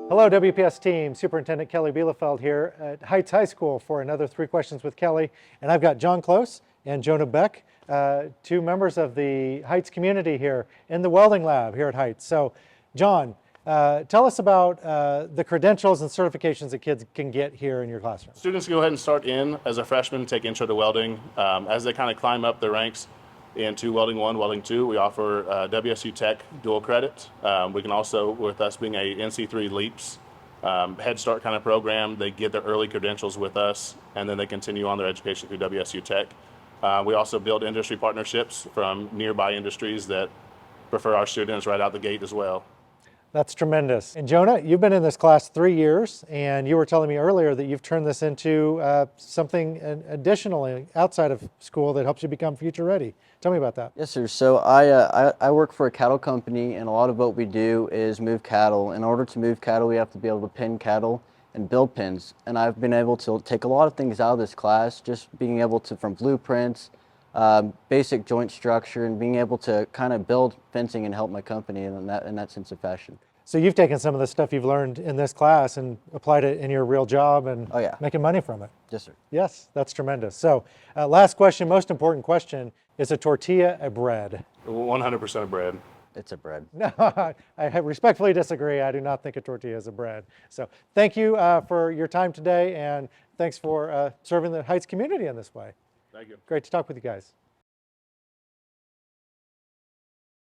Hello, WPS team. Superintendent Kelly Bielefeld here at Heights High School for another 3 Questions with Kelly. And I've got John Close and Jonah Beck, two members of the Heights community here in the welding lab here at Heights. So, John, tell us about the credentials and certifications that kids can get here in your classroom. Students go ahead and start in as a freshman, take Intro to Welding. As they kind of climb up the ranks into Welding 1, Welding 2, we offer WSU Tech dual credit. We can also, with us being a NC3 LEAPS Head Start kind of program, they get their early credentials with us, and then they continue on their education through WSU Tech. We also build industry partnerships from nearby industries that prefer our students right out the gate as well. That's tremendous. And Jonah, you've been in this class 3 years, and you were telling me earlier that you've turned this into something additionally outside of school that helps you become future ready. Tell me about that. Yes, sir. So I work for a cattle company, and a lot of what we do is move cattle. In order to move cattle, we have to be able to pin cattle and build pins. And I've been able to take a lot of things out of this class, just being able to, from blueprints, basic joint structure, and being able to kind of build fencing and help my company in that sense of fashion. So you've taken some of the stuff you've learned in this class and applied it in your real job and making money from it. Yes, sir. Yes, that's tremendous. So last question, most important question, is a tortilla a bread? 100% of bread. It's a bread. No, I respectfully disagree. I do not think a tortilla is a bread. So thank you for your time today, and thanks for serving the Heights community in this way. Thank you. Great to talk with you guys.